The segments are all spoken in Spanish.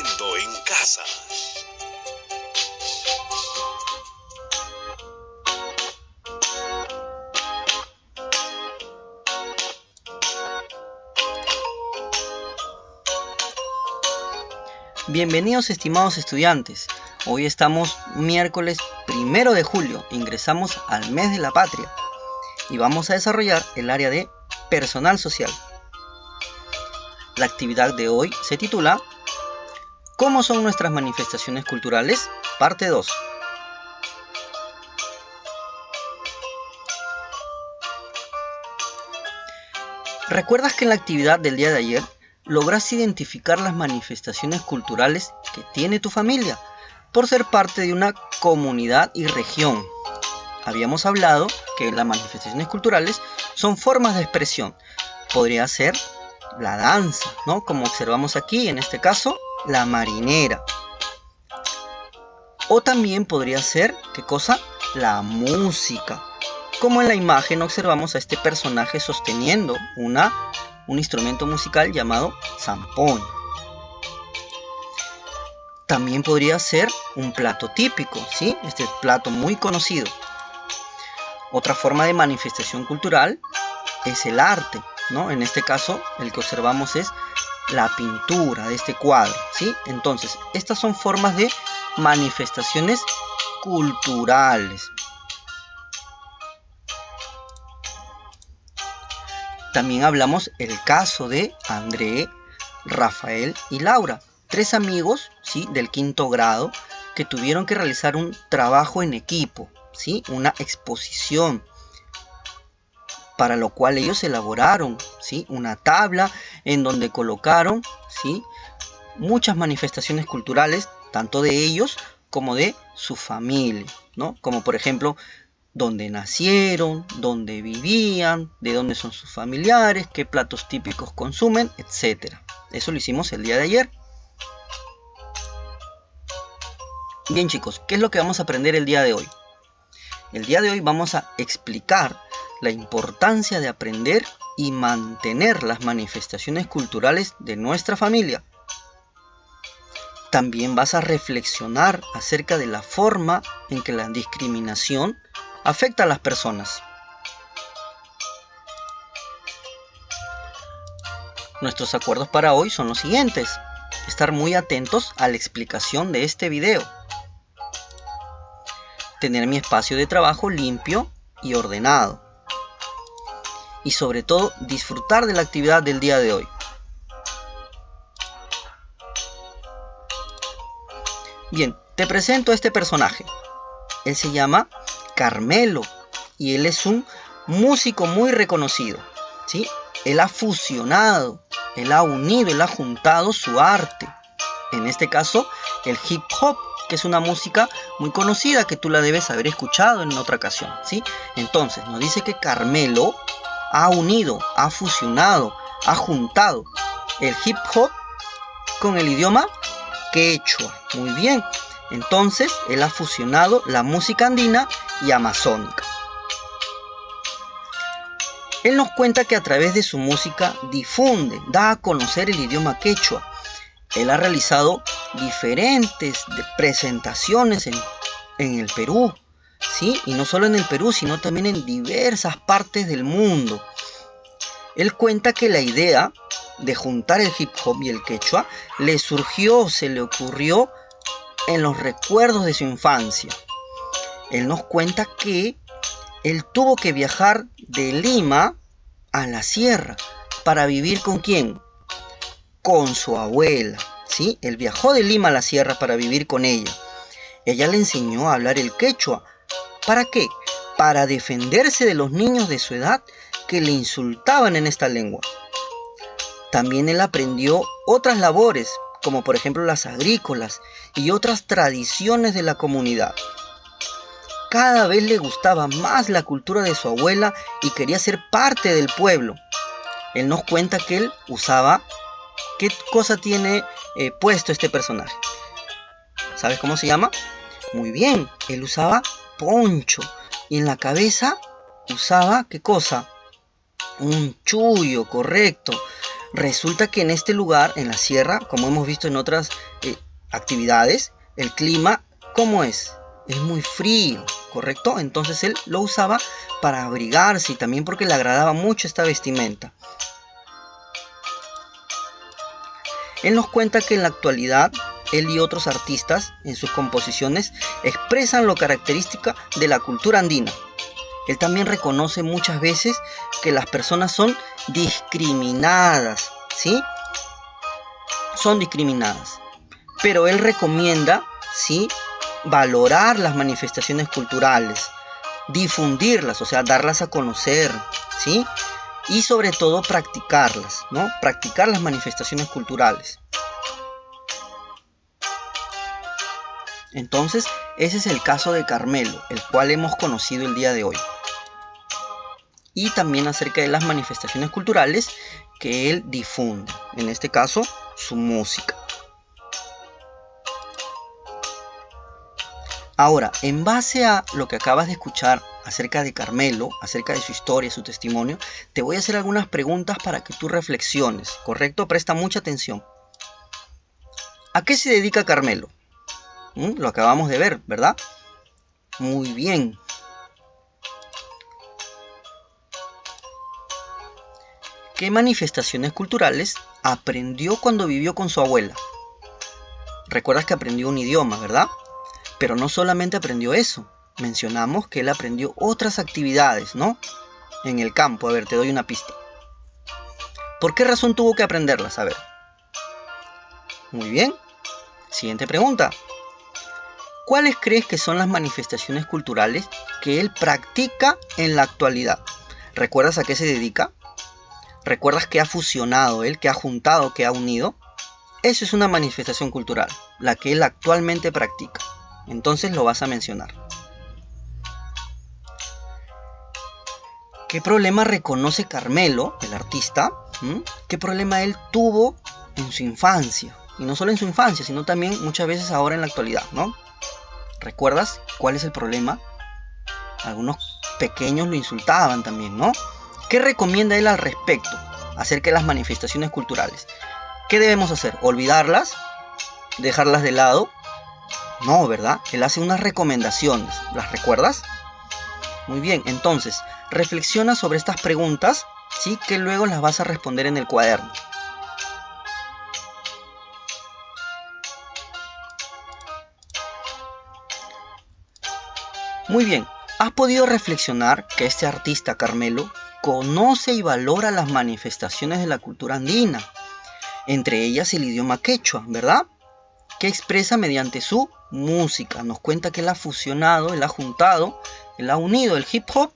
Aprendo en casa. Bienvenidos estimados estudiantes, hoy estamos miércoles 1 de julio, ingresamos al mes de la patria y vamos a desarrollar el área de personal social. La actividad de hoy se titula ¿Cómo son nuestras manifestaciones culturales? Parte 2. ¿Recuerdas que en la actividad del día de ayer lograste identificar las manifestaciones culturales que tiene tu familia por ser parte de una comunidad y región? Habíamos hablado que las manifestaciones culturales son formas de expresión. Podría ser la danza, ¿no? Como observamos aquí, en este caso, la marinera. O también podría ser, ¿qué cosa? La música. Como en la imagen observamos a este personaje sosteniendo un instrumento musical llamado zampón. También podría ser un plato típico, ¿sí? Este plato muy conocido. Otra forma de manifestación cultural es el arte, ¿no? En este caso, el que observamos es la pintura de este cuadro, ¿sí? Entonces, estas son formas de manifestaciones culturales. También hablamos el caso de André, Rafael y Laura, 3 amigos, ¿sí? Del 5º grado que tuvieron que realizar un trabajo en equipo, ¿sí? Una exposición, para lo cual ellos elaboraron, ¿sí? Una tabla en donde colocaron, ¿sí? Muchas manifestaciones culturales, tanto de ellos como de su familia, ¿no? Como por ejemplo, dónde nacieron, dónde vivían, de dónde son sus familiares, qué platos típicos consumen, etc. Eso lo hicimos el día de ayer. Bien chicos, ¿qué es lo que vamos a aprender el día de hoy? El día de hoy vamos a explicar la importancia de aprender y mantener las manifestaciones culturales de nuestra familia. También vas a reflexionar acerca de la forma en que la discriminación afecta a las personas. Nuestros acuerdos para hoy son los siguientes. Estar muy atentos a la explicación de este video. Tener mi espacio de trabajo limpio y ordenado. Y sobre todo, disfrutar de la actividad del día de hoy. Bien, te presento a este personaje. Él se llama Carmelo y él es un músico muy reconocido, ¿sí? Él ha fusionado, él ha unido, él ha juntado su arte. En este caso, el hip hop, que es una música muy conocida que tú la debes haber escuchado en otra ocasión, ¿sí? Entonces, nos dice que Carmelo ha unido, ha fusionado, ha juntado el hip hop con el idioma quechua. Muy bien. Entonces, él ha fusionado la música andina y amazónica. Él nos cuenta que a través de su música difunde, da a conocer el idioma quechua. Él ha realizado diferentes presentaciones en el Perú, ¿sí? Y no solo en el Perú, sino también en diversas partes del mundo. Él cuenta que la idea de juntar el hip hop y el quechua le surgió, se le ocurrió en los recuerdos de su infancia. Él nos cuenta que él tuvo que viajar de Lima a la sierra para vivir ¿con quién? Con su abuela, ¿sí? Él viajó de Lima a la sierra para vivir con ella. Ella le enseñó a hablar el quechua. ¿Para qué? Para defenderse de los niños de su edad que le insultaban en esta lengua. También él aprendió otras labores, como por ejemplo las agrícolas y otras tradiciones de la comunidad. Cada vez le gustaba más la cultura de su abuela y quería ser parte del pueblo. Él nos cuenta que él usaba... ¿Qué cosa tiene puesto este personaje? ¿Sabes cómo se llama? Muy bien, él usaba poncho y en la cabeza usaba, ¿qué cosa? Un chullo, correcto. Resulta que en este lugar, en la sierra, como hemos visto en otras actividades, el clima, ¿cómo es? Es muy frío, ¿correcto? Entonces él lo usaba para abrigarse y también porque le agradaba mucho esta vestimenta. Él nos cuenta que en la actualidad, él y otros artistas en sus composiciones expresan lo característica de la cultura andina. Él también reconoce muchas veces que las personas son discriminadas, ¿sí? Son discriminadas. Pero él recomienda, ¿sí?, valorar las manifestaciones culturales, difundirlas, o sea, darlas a conocer, ¿sí? Y sobre todo practicarlas, ¿no? Practicar las manifestaciones culturales. Entonces, ese es el caso de Carmelo, el cual hemos conocido el día de hoy. Y también acerca de las manifestaciones culturales que él difunde, en este caso, su música. Ahora, en base a lo que acabas de escuchar acerca de Carmelo, acerca de su historia, su testimonio, te voy a hacer algunas preguntas para que tú reflexiones, ¿correcto? Presta mucha atención. ¿A qué se dedica Carmelo? Lo acabamos de ver, ¿verdad? Muy bien. ¿Qué manifestaciones culturales aprendió cuando vivió con su abuela? Recuerdas que aprendió un idioma, ¿verdad? Pero no solamente aprendió eso. Mencionamos que él aprendió otras actividades, ¿no? En el campo. A ver, te doy una pista. ¿Por qué razón tuvo que aprenderlas? A ver. Muy bien. Siguiente pregunta. ¿Cuáles crees que son las manifestaciones culturales que él practica en la actualidad? ¿Recuerdas a qué se dedica? ¿Recuerdas qué ha fusionado él, qué ha juntado, qué ha unido? Eso es una manifestación cultural, la que él actualmente practica. Entonces lo vas a mencionar. ¿Qué problema reconoce Carmelo, el artista? ¿Qué problema él tuvo en su infancia? Y no solo en su infancia, sino también muchas veces ahora en la actualidad, ¿no? ¿Recuerdas cuál es el problema? Algunos pequeños lo insultaban también, ¿no? ¿Qué recomienda él al respecto acerca de las manifestaciones culturales? ¿Qué debemos hacer? ¿Olvidarlas? ¿Dejarlas de lado? No, ¿verdad? Él hace unas recomendaciones. ¿Las recuerdas? Muy bien, entonces, reflexiona sobre estas preguntas, ¿sí?, que luego las vas a responder en el cuaderno. Muy bien, ¿has podido reflexionar que este artista, Carmelo, conoce y valora las manifestaciones de la cultura andina? Entre ellas el idioma quechua, ¿verdad? Que expresa mediante su música. Nos cuenta que él ha fusionado, él ha juntado, él ha unido el hip hop,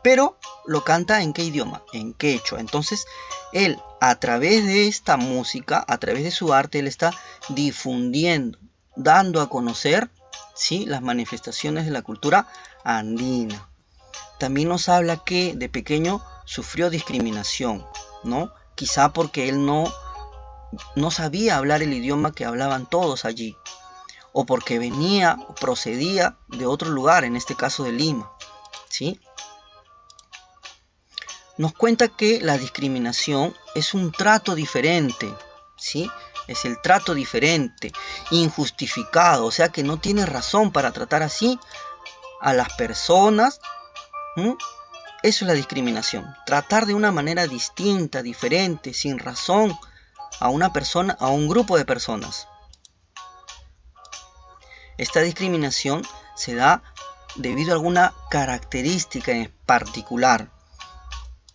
pero lo canta ¿en qué idioma? En quechua. Entonces, él a través de esta música, a través de su arte, él está difundiendo, dando a conocer, ¿sí?, las manifestaciones de la cultura andina. También nos habla que de pequeño sufrió discriminación, ¿no? Quizá porque él no sabía hablar el idioma que hablaban todos allí, o porque venía o procedía de otro lugar, en este caso de Lima, ¿sí? Nos cuenta que la discriminación es un trato diferente, ¿sí? Es el trato diferente, injustificado, o sea que no tiene razón para tratar así a las personas. Eso es la discriminación, tratar de una manera distinta, diferente, sin razón a una persona, a un grupo de personas. Esta discriminación se da debido a alguna característica en particular,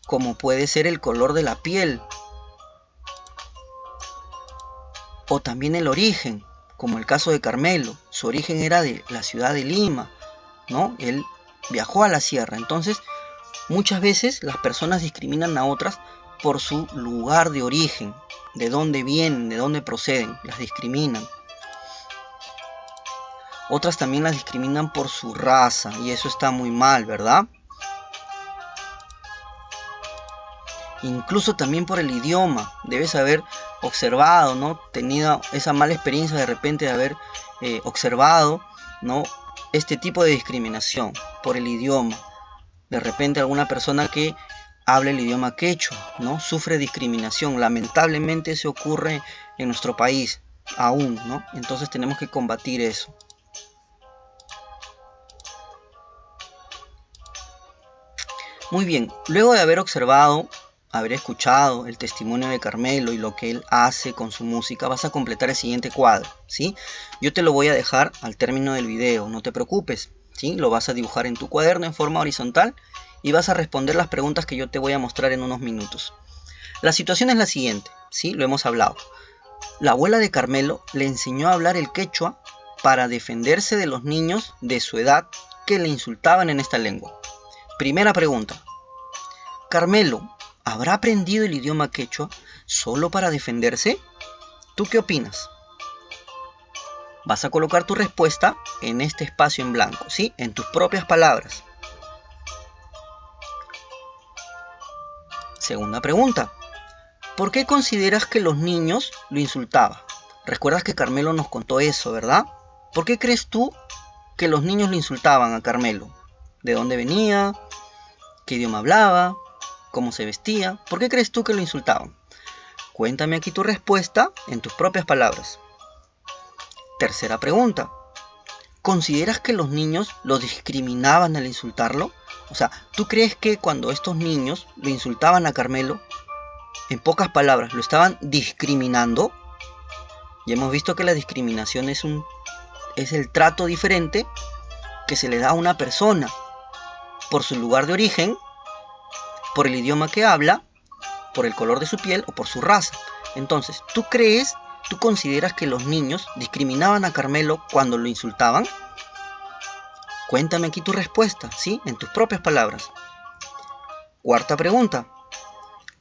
como puede ser el color de la piel, o también el origen, como el caso de Carmelo. Su origen era de la ciudad de Lima, ¿no? Él viajó a la sierra. Entonces, muchas veces las personas discriminan a otras por su lugar de origen, de dónde vienen, de dónde proceden, las discriminan. Otras también las discriminan por su raza, y eso está muy mal, ¿verdad? Incluso también por el idioma. Debes haber observado, ¿no? Tenido esa mala experiencia de repente de haber observado, ¿no?, este tipo de discriminación por el idioma. De repente alguna persona que habla el idioma quechua, ¿no? Sufre discriminación. Lamentablemente eso ocurre en nuestro país aún, ¿no? Entonces tenemos que combatir eso. Muy bien, luego de haber observado, haber escuchado el testimonio de Carmelo y lo que él hace con su música, vas a completar el siguiente cuadro, ¿sí? Yo te lo voy a dejar al término del video, no te preocupes, ¿sí? Lo vas a dibujar en tu cuaderno en forma horizontal y vas a responder las preguntas que yo te voy a mostrar en unos minutos. La situación es la siguiente, ¿sí? Lo hemos hablado. La abuela de Carmelo le enseñó a hablar el quechua para defenderse de los niños de su edad que le insultaban en esta lengua. Primera pregunta. Carmelo, ¿habrá aprendido el idioma quechua solo para defenderse? ¿Tú qué opinas? Vas a colocar tu respuesta en este espacio en blanco, ¿sí? En tus propias palabras. Segunda pregunta. ¿Por qué consideras que los niños lo insultaban? Recuerdas que Carmelo nos contó eso, ¿verdad? ¿Por qué crees tú que los niños lo insultaban a Carmelo? ¿De dónde venía? ¿Qué idioma hablaba? ¿Cómo se vestía? ¿Por qué crees tú que lo insultaban? Cuéntame aquí tu respuesta en tus propias palabras. Tercera pregunta. ¿Consideras que los niños lo discriminaban al insultarlo? O sea, ¿tú crees que cuando estos niños lo insultaban a Carmelo, en pocas palabras, lo estaban discriminando? Ya hemos visto que la discriminación es el trato diferente que se le da a una persona por su lugar de origen, por el idioma que habla, por el color de su piel o por su raza. Entonces, ¿tú consideras que los niños discriminaban a Carmelo cuando lo insultaban? Cuéntame aquí tu respuesta, ¿sí? En tus propias palabras. Cuarta pregunta.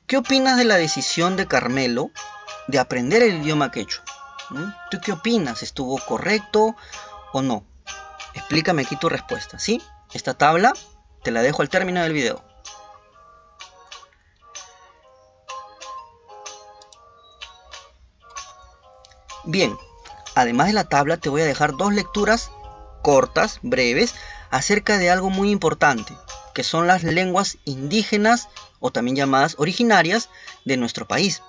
¿Qué opinas de la decisión de Carmelo de aprender el idioma quechua? ¿Tú qué opinas? ¿Estuvo correcto o no? Explícame aquí tu respuesta, ¿sí? Esta tabla te la dejo al término del video. Bien, además de la tabla te voy a dejar dos lecturas cortas, breves, acerca de algo muy importante, que son las lenguas indígenas o también llamadas originarias de nuestro país.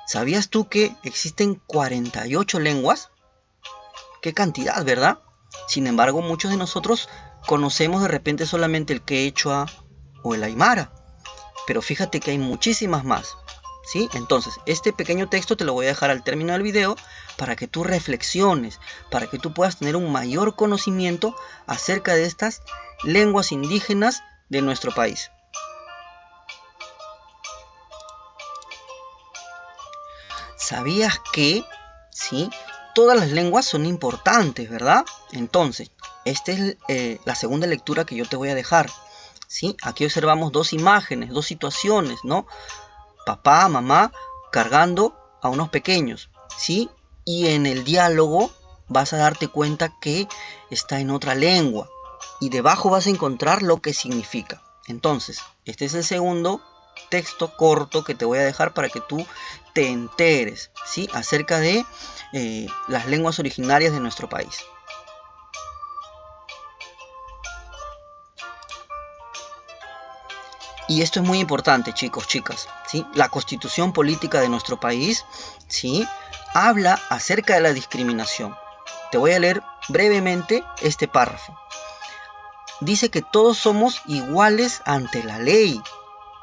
¿Sabías tú que existen 48 lenguas? ¡Qué cantidad!, ¿verdad? Sin embargo, muchos de nosotros conocemos de repente solamente el quechua o el aymara, pero fíjate que hay muchísimas más, ¿sí? Entonces, este pequeño texto te lo voy a dejar al término del video para que tú reflexiones, para que tú puedas tener un mayor conocimiento acerca de estas lenguas indígenas de nuestro país. ¿Sabías que, sí, todas las lenguas son importantes, ¿verdad? Entonces, esta es la segunda lectura que yo te voy a dejar, ¿sí? Aquí observamos dos imágenes, dos situaciones, ¿no? Papá, mamá, cargando a unos pequeños, ¿sí? Y en el diálogo vas a darte cuenta que está en otra lengua. Y debajo vas a encontrar lo que significa. Entonces, este es el segundo texto corto que te voy a dejar para que tú te enteres, ¿sí? Acerca de las lenguas originarias de nuestro país. Y esto es muy importante, chicos, chicas, ¿sí? La constitución política de nuestro país, ¿sí?, habla acerca de la discriminación. Te voy a leer brevemente este párrafo. Dice que todos somos iguales ante la ley.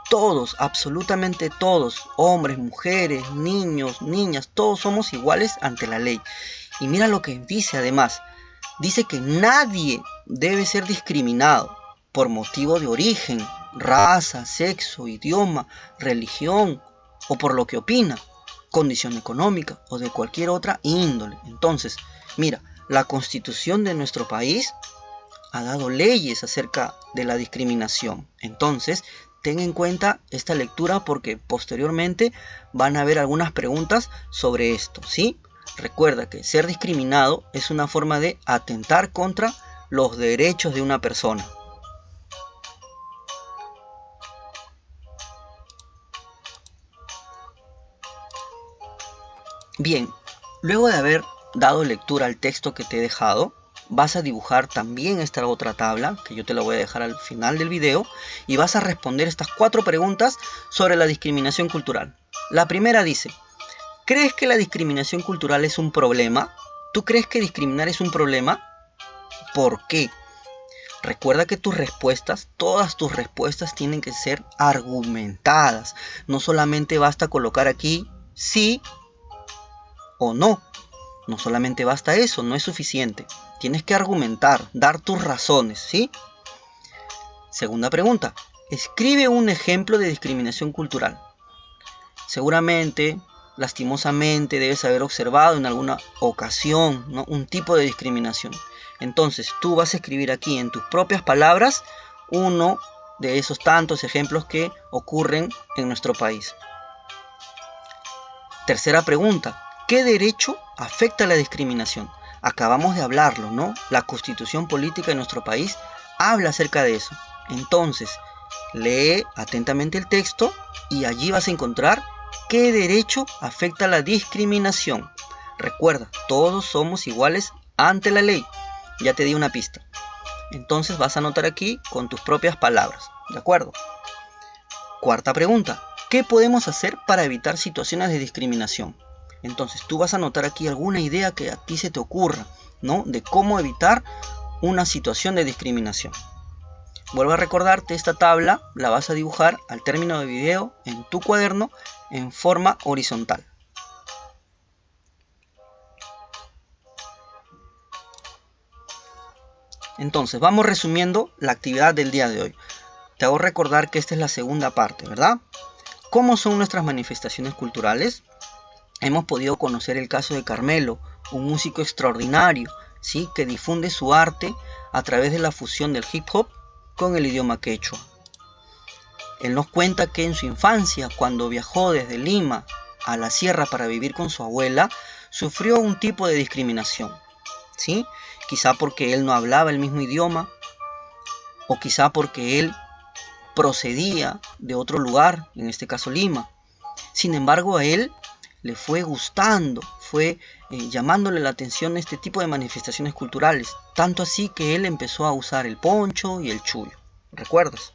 Todos, absolutamente todos, hombres, mujeres, niños, niñas, todos somos iguales ante la ley. Y mira lo que dice además. Dice que nadie debe ser discriminado por motivo de origen, raza, sexo, idioma, religión o por lo que opina, condición económica o de cualquier otra índole. Entonces, mira, la constitución de nuestro país ha dado leyes acerca de la discriminación. Entonces, ten en cuenta esta lectura porque posteriormente van a haber algunas preguntas sobre esto, ¿sí? Recuerda que ser discriminado es una forma de atentar contra los derechos de una persona. Bien, luego de haber dado lectura al texto que te he dejado, vas a dibujar también esta otra tabla, que yo te la voy a dejar al final del video, y vas a responder estas 4 preguntas sobre la discriminación cultural. La primera dice: ¿crees que la discriminación cultural es un problema? ¿Tú crees que discriminar es un problema? ¿Por qué? Recuerda que tus respuestas, todas tus respuestas tienen que ser argumentadas. No solamente basta colocar aquí sí o no. No solamente basta eso, no es suficiente. Tienes que argumentar, dar tus razones, ¿sí? Segunda pregunta. Escribe un ejemplo de discriminación cultural. Seguramente, lastimosamente, debes haber observado en alguna ocasión, ¿no?, un tipo de discriminación. Entonces, tú vas a escribir aquí en tus propias palabras uno de esos tantos ejemplos que ocurren en nuestro país. Tercera pregunta. ¿Qué derecho afecta la discriminación? Acabamos de hablarlo, ¿no? La Constitución Política de nuestro país habla acerca de eso. Entonces, lee atentamente el texto y allí vas a encontrar qué derecho afecta la discriminación. Recuerda, todos somos iguales ante la ley. Ya te di una pista. Entonces vas a anotar aquí con tus propias palabras, ¿de acuerdo? Cuarta pregunta. ¿Qué podemos hacer para evitar situaciones de discriminación? Entonces tú vas a anotar aquí alguna idea que a ti se te ocurra, ¿no?, de cómo evitar una situación de discriminación. Vuelvo a recordarte, esta tabla la vas a dibujar al término del video en tu cuaderno en forma horizontal. Entonces, vamos resumiendo la actividad del día de hoy. Te hago recordar que esta es la segunda parte, ¿verdad? ¿Cómo son nuestras manifestaciones culturales? Hemos podido conocer el caso de Carmelo, un músico extraordinario, ¿sí?, que difunde su arte a través de la fusión del hip hop con el idioma quechua. Él nos cuenta que en su infancia, cuando viajó desde Lima a la sierra para vivir con su abuela, sufrió un tipo de discriminación, ¿sí? Quizá porque él no hablaba el mismo idioma, o quizá porque él procedía de otro lugar, en este caso Lima. Sin embargo, a él le fue gustando, fue llamándole la atención este tipo de manifestaciones culturales, tanto así que él empezó a usar el poncho y el chullo. ¿Recuerdas?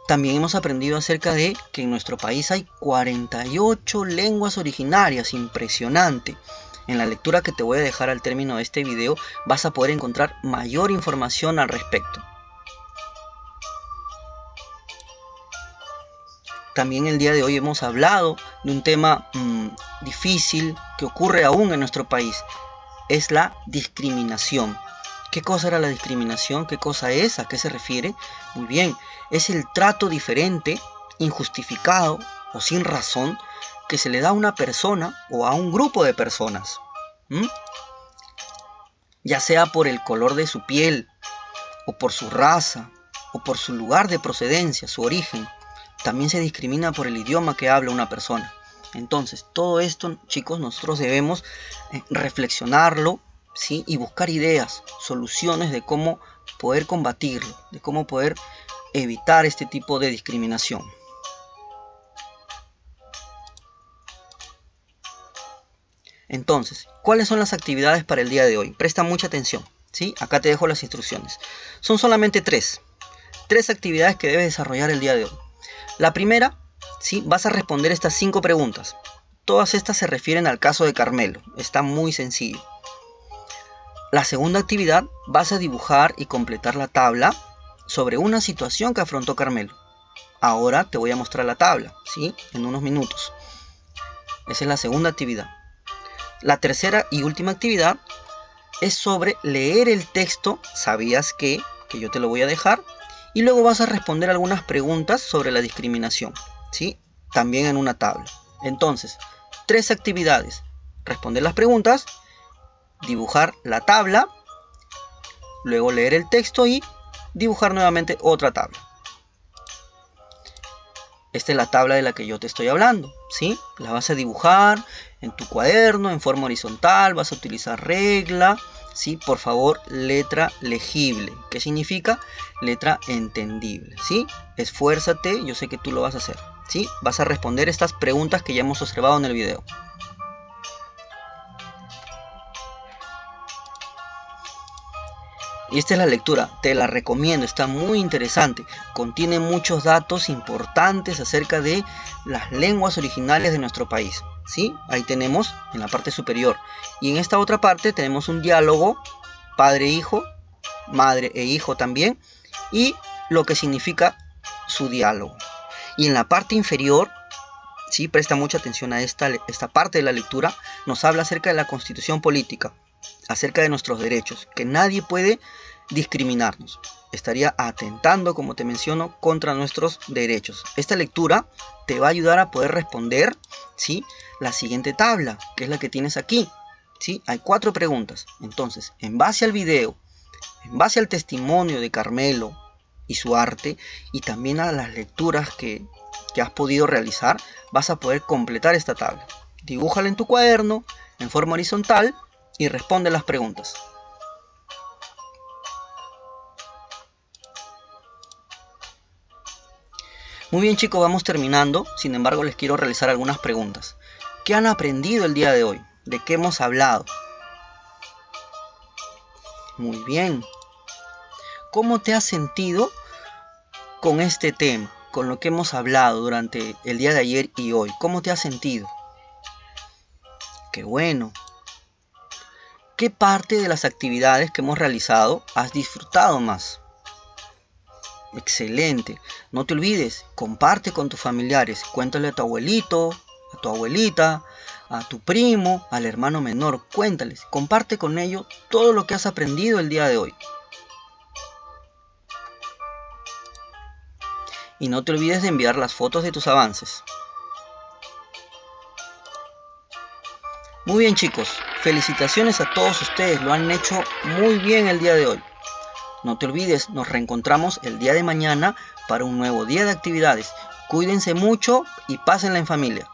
También hemos aprendido acerca de que en nuestro país hay 48 lenguas originarias, impresionante. En la lectura que te voy a dejar al término de este video vas a poder encontrar mayor información al respecto. También el día de hoy hemos hablado de un tema difícil que ocurre aún en nuestro país. Es la discriminación. ¿Qué cosa era la discriminación? ¿Qué cosa es? ¿A qué se refiere? Muy bien, es el trato diferente, injustificado o sin razón que se le da a una persona o a un grupo de personas. Ya sea por el color de su piel, o por su raza, o por su lugar de procedencia, su origen. También se discrimina por el idioma que habla una persona. Entonces, todo esto, chicos, nosotros debemos reflexionarlo, ¿sí?, y buscar ideas, soluciones de cómo poder combatirlo, de cómo poder evitar este tipo de discriminación. Entonces, ¿cuáles son las actividades para el día de hoy? Presta mucha atención, ¿sí? Acá te dejo las instrucciones. Son solamente tres actividades que debes desarrollar el día de hoy. La primera, ¿sí?, vas a responder estas 5 preguntas. Todas estas se refieren al caso de Carmelo. Está muy sencillo. La segunda actividad, vas a dibujar y completar la tabla sobre una situación que afrontó Carmelo. Ahora te voy a mostrar la tabla, ¿sí?, en unos minutos. Esa es la segunda actividad. La tercera y última actividad es sobre leer el texto, ¿sabías que yo te lo voy a dejar? Y luego vas a responder algunas preguntas sobre la discriminación, ¿sí?, también en una tabla. Entonces, 3 actividades: responder las preguntas, dibujar la tabla, luego leer el texto y dibujar nuevamente otra tabla. Esta es la tabla de la que yo te estoy hablando, ¿sí? La vas a dibujar en tu cuaderno en forma horizontal, vas a utilizar regla, ¿sí? Por favor, letra legible. ¿Qué significa? Letra entendible, ¿sí? Esfuérzate, yo sé que tú lo vas a hacer, ¿sí? Vas a responder estas preguntas que ya hemos observado en el video. Y esta es la lectura, te la recomiendo, está muy interesante. Contiene muchos datos importantes acerca de las lenguas originales de nuestro país. ¿Sí? Ahí tenemos en la parte superior. Y en esta otra parte tenemos un diálogo padre-hijo, madre e hijo también, y lo que significa su diálogo. Y en la parte inferior, ¿sí? Presta mucha atención a esta parte de la lectura, nos habla acerca de la constitución política, acerca de nuestros derechos, que nadie puede discriminarnos. Estaría atentando, como te menciono, contra nuestros derechos. Esta lectura te va a ayudar a poder responder, ¿sí? La siguiente tabla, que es la que tienes aquí, ¿sí? Hay 4 preguntas. Entonces, en base al video, en base al testimonio de Carmelo y su arte, y también a las lecturas que has podido realizar, vas a poder completar esta tabla. Dibújala en tu cuaderno, en forma horizontal, y responde las preguntas. Muy bien, chicos, vamos terminando. Sin embargo, les quiero realizar algunas preguntas. ¿Qué han aprendido el día de hoy? ¿De qué hemos hablado? Muy bien. ¿Cómo te has sentido con este tema? Con lo que hemos hablado durante el día de ayer y hoy. ¿Cómo te has sentido? ¡Qué bueno! ¿Qué parte de las actividades que hemos realizado has disfrutado más? Excelente. No te olvides, comparte con tus familiares. Cuéntale a tu abuelito, a tu abuelita, a tu primo, al hermano menor. Cuéntales, comparte con ellos todo lo que has aprendido el día de hoy. Y no te olvides de enviar las fotos de tus avances. Muy bien, chicos, felicitaciones a todos ustedes, lo han hecho muy bien el día de hoy. No te olvides, nos reencontramos el día de mañana para un nuevo día de actividades. Cuídense mucho y pásenla en familia.